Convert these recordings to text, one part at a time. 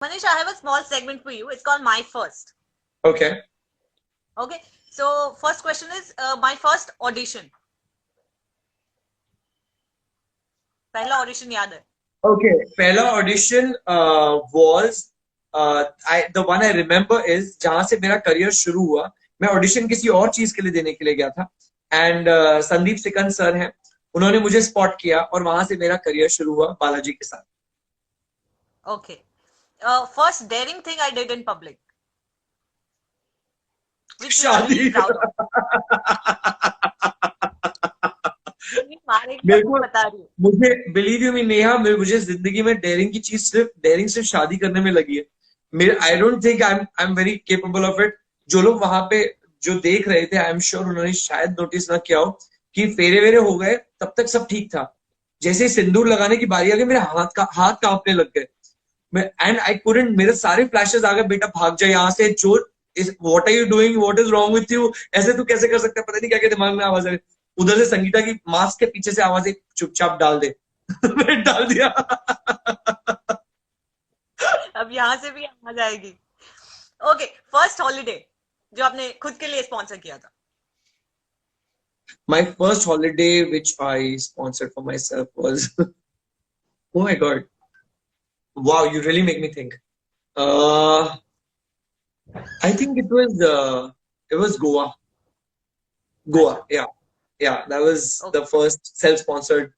Manish, I have a small segment for you. It's called My First. Okay. Okay. So first question is my first audition. पहला audition याद है? Okay. पहला audition was the one I remember is जहां से मेरा career शुरू हुआ. मैं audition किसी और चीज के लिए देने के लिए गया था. And संदीप सिकंद सर हैं. उन्होंने मुझे spot किया और वहां से मेरा career शुरू हुआ बालाजी के साथ. Okay. First daring thing I did in public. Which you are really शादी. proud of. मेरे को बता रही हूँ. मुझे बिलीव यू मी नेहा मुझे जिंदगी में डेयरिंग सिर्फ शादी करने में लगी है. मेरे I don't think I am very capable of it. जो लोग वहां पे जो देख रहे थे आई एम श्योर उन्होंने शायद नोटिस ना किया हो कि फेरे वेरे हो गए तब तक सब ठीक था. जैसे ही सिंदूर लगाने की बारी आ गई मेरे हाथ कांपने लग गए. And I couldn't. मेरे सारे फ्लैशेस आ गए बेटा भाग जाए यहाँ से. जो what are you doing what is wrong with you. ऐसे तू कैसे कर सकता है. पता नहीं क्या क्या दिमाग में आवाज है. उधर से संगीता की मास्क के पीछे से आवाज चुपचाप डाल दे. मैंने डाल दिया. अब यहाँ से भी आवाज आएगी. ओके. फर्स्ट हॉलीडे जो आपने खुद के लिए स्पॉन्सर किया था. My first holiday which I sponsored for myself was oh my god. Wow, you really make me think. I think it was Goa. Goa, yeah. Yeah, that was Okay. the first self-sponsored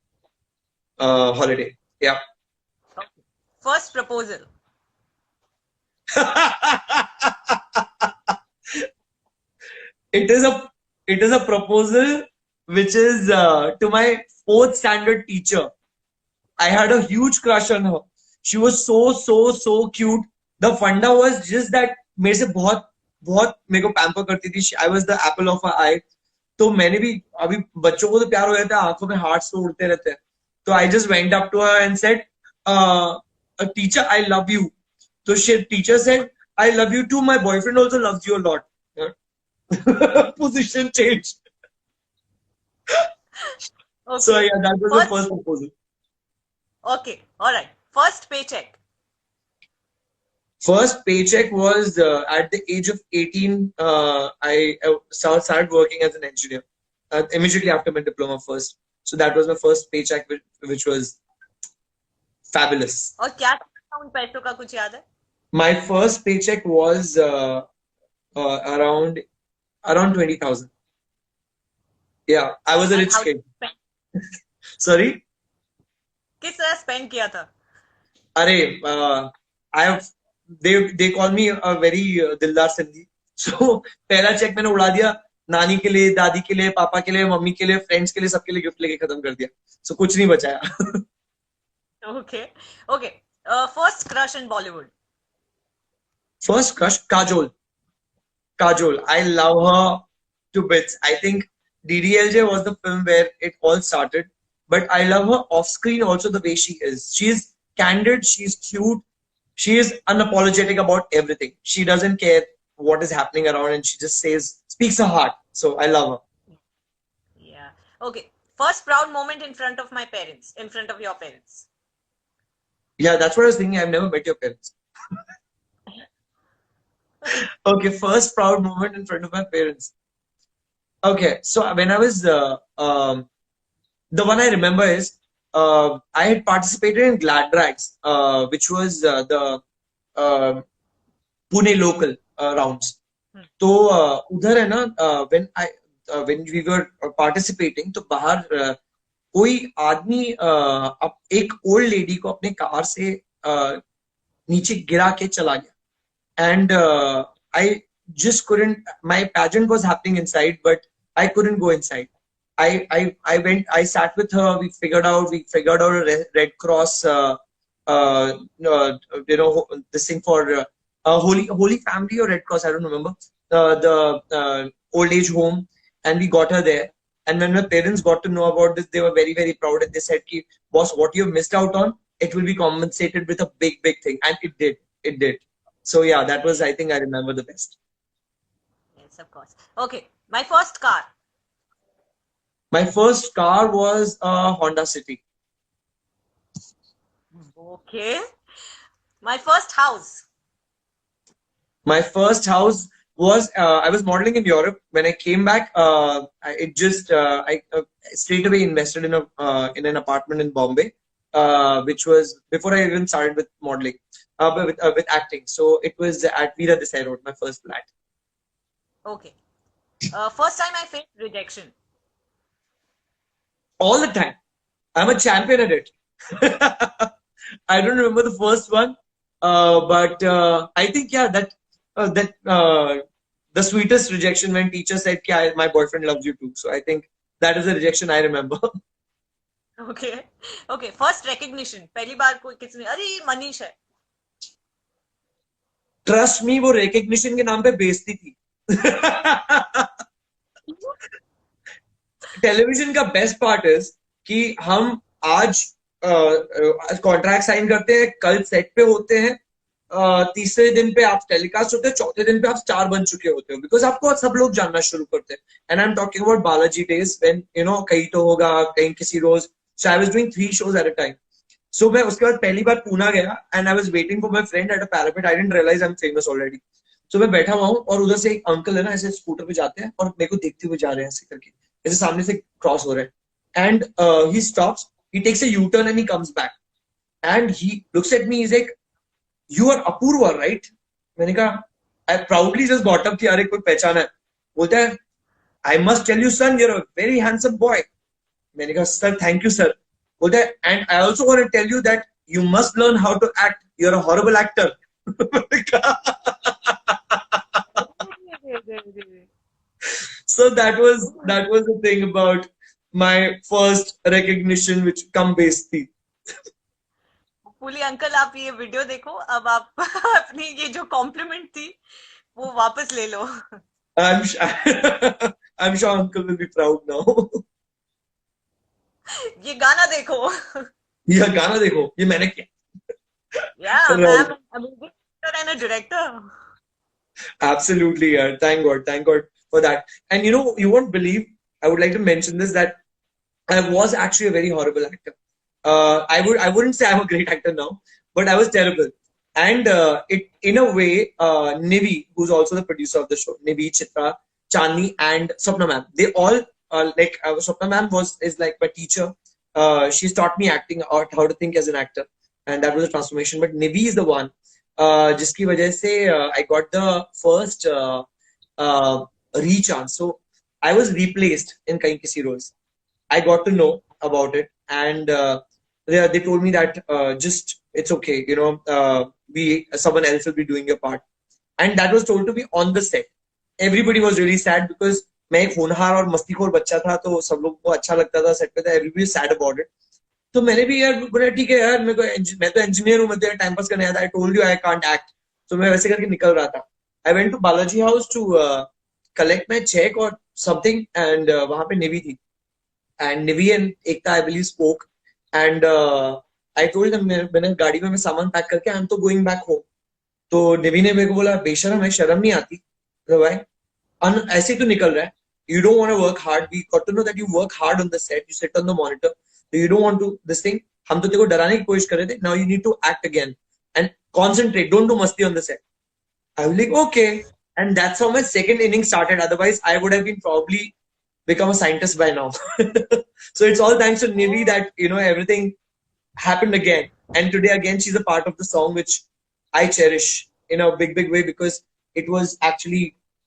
holiday. Yeah. Okay. First proposal. It is a proposal which is to my fourth standard teacher. I had a huge crush on her. She was so cute. The funda was just that मेरे से बहुत बहुत मेरे को pamper करती थी. I was the apple of her eye. तो मैंने भी अभी बच्चों को तो प्यार हो जाता है आंखों में हार्ट्स तो उड़ते रहते हैं. तो I just went up to her and said, teacher, I love you. So teacher said, I love you too. My boyfriend also loves you a lot. Position changed. Okay. So yeah, that was the first proposal. Okay, all right. First paycheck. First paycheck was at the age of 18. I started working as an engineer immediately after my diploma first. So that was my first paycheck, which was fabulous. और क्या उन पैसों का कुछ याद है? My first paycheck was around 20,000. Yeah, I was a rich kid. Sorry? किस तरह spend किया था? अरे I have they call me a very दिलदार सिंधी. So पहला चेक मैंने उड़ा दिया. नानी के लिए, दादी के लिए, पापा के लिए, मम्मी के लिए, फ्रेंड्स के लिए, सबके लिए गिफ्ट लेके खत्म कर दिया. So कुछ नहीं बचाया. Okay, okay. First crush in Bollywood. First crush, Kajol. Kajol. I love her to bits. I think DDLJ was the film where it all started. But I love her off screen also the way she is. She's candid, she's cute, she is unapologetic about everything. She doesn't care what is happening around and she just speaks her heart. So I love her. Yeah. Okay. First proud moment in front of my parents, in front of your parents. Yeah, that's what I was thinking. I've never met your parents. Okay, first proud moment in front of my parents. Okay, so when I was the one I remember is I had participated in Glad Drags, which was the Pune local rounds. तो उधर है ना when we were participating तो बाहर कोई आदमी एक old lady को अपने कार से नीचे गिरा के चला गया. And I just couldn't. My pageant was happening inside, but I couldn't go inside. I went. I sat with her. We figured out a Red Cross. This thing for Holy Family or Red Cross. I don't remember. The old age home, and we got her there. And when my parents got to know about this, they were very very proud, and they said, "Ki, boss, what you have missed out on, it will be compensated with a big thing," and it did. It did. So yeah, that was, I think I remember the best. Yes, of course. Okay, my first car. My first car was a Honda City. Okay. My first house. My first house was I was modeling in Europe. When I came back, I straight away invested in an apartment in Bombay, which was before I even started with modeling, with acting. So it was at Veera Desai Road, my first flat. Okay. First time I faced rejection. All the time. I'm a champion at it. I don't remember the first one, but I think yeah the sweetest rejection when teacher said, "Yeah, my boyfriend loves you too." So I think that is a rejection I remember. Okay. Okay. First recognition. पहली बार कोई किसने अरे ये मनीष है. Trust me, वो recognition के नाम पे बेइज्जती थी. टेलीविजन का बेस्ट पार्ट इज कि हम आज कॉन्ट्रैक्ट साइन करते हैं, कल सेट पे होते हैं, तीसरे दिन पे आप टेलीकास्ट होते हैं, चौथे दिन पे आप स्टार बन चुके होते हो, बिकॉज आपको सब लोग जानना शुरू करते हैं. And I am talking about Balaji days when you know कहीं तो होगा, कहीं किसी रोज. So I was doing 3 shows at a time. So मैं उसके बाद पहली बार पूना गया and I was waiting for my friend at a parapet. I didn't realise I am famous already. So मैं बैठा हुआ हूँ और उधर से एक अंकल है ना, ऐसे स्कूटर पे जाते हैं और मेरे को देखते हुए जा रहे हैं ऐसे करके, ऐसे सामने से क्रॉस हो रहे हैं. And he stops, he takes a U turn and he comes back and he looks at me, is like, you are Apurva right? मैंने कहा, I proudly just got up कि अरे कोई पहचाना है. बोलता है, I must tell you son, you are a very handsome boy. मैंने कहा, सर थैंक यू सर. बोलता है, and I also want to tell you that you must learn how to act, you are a horrible actor. So that was the thing about my first recognition, which come based थी. पुली uncle आप ये video देखो, अब आप अपनी ये जो complement थी वो वापस ले लो. I'm I'm sure uncle will be proud now. ये गाना देखो. ये गाना देखो, ये मैंने किया. Yeah, Right. I'm a movie director and a director. Absolutely, yeah. Thank God for that. And you know, you won't believe, I would like to mention this, that I was actually a very horrible actor. I wouldn't say I'm a great actor now, but I was terrible. And it, in a way, Nivi, who's also the producer of the show, Nivi, Chitra, Chandni, and Swapna ma'am, they all Swapna ma'am is like my teacher. She's taught me acting, or how to think as an actor, and that was a transformation. But Nivi is the one जिसकी वजह से I got the first re-chance. So I was replaced in कहीं किसी roles. I got to know about it, and they told me that just it's okay, you know, someone else will be doing your part, and that was told to me on the set. Everybody was really sad because मैं एक होनहार और मस्तीखोर बच्चा था, तो सब लोगों को अच्छा लगता था सेट पे था. Everybody was sad about it. तो मैंने भी यार बोला ठीक है यार, मैं तो इंजीनियर हूँ, मैं तो यार टाइम पास करने आता. I told you I can't act. तो मैं वैसे करके निकल रहा था. I went to Balaji house to collect my cheque और समथिंग, एंड वहां पे निवी थी. And Nivi and Ekta I believe spoke, and I told them, मैंने गाड़ी में मैं सामान पैक करके आई एम तो गोइंग बैक होम. तो निवी ने मेरे को बोला, बेशरम है, शर्म नहीं आती? तो भाई ऐसे ही तो निकल रहा है. You don't want to work hard. We got to know that you work hard on the set. You sit on the monitor. So you don't want to this thing. हम तो तेरे को डराने की कोशिश कर रहे थे. Now you need to act again and concentrate. Don't do masti on the set. I was like, okay, and that's how my second inning started. Otherwise, I would have been probably become a scientist by now. So it's all thanks to Nivi that everything happened again. And today again, she's a part of the song which I cherish in a big way, because it was actually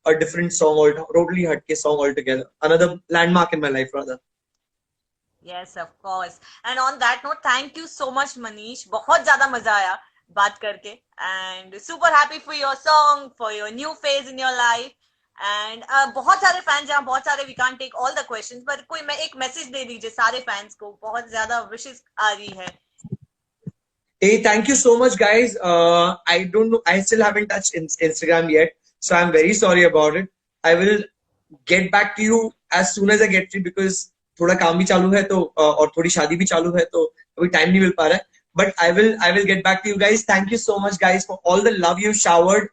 a different song, or totally hatke song altogether. Another landmark in my life, rather. Yes, of course. And on that note, thank you so much, Manish. बहुत ज़्यादा मजा आया बात करके, and super happy for your song, for your new phase in your life. And बहुत सारे fans हैं, बहुत सारे, we can't take all the questions, but कोई मैं एक message दे दीजिए सारे fans को, बहुत ज़्यादा wishes आ रही है. Hey, thank you so much, guys. I don't know, I still haven't touched Instagram yet. So I'm very sorry about it. I will get back to you as soon as I get free, because थोड़ा काम भी चालू है तो और थोड़ी शादी भी चालू है, तो अभी टाइम नहीं मिल पा रहा है. But I will get back to you guys. Thank you so much, guys, for all the love you showered.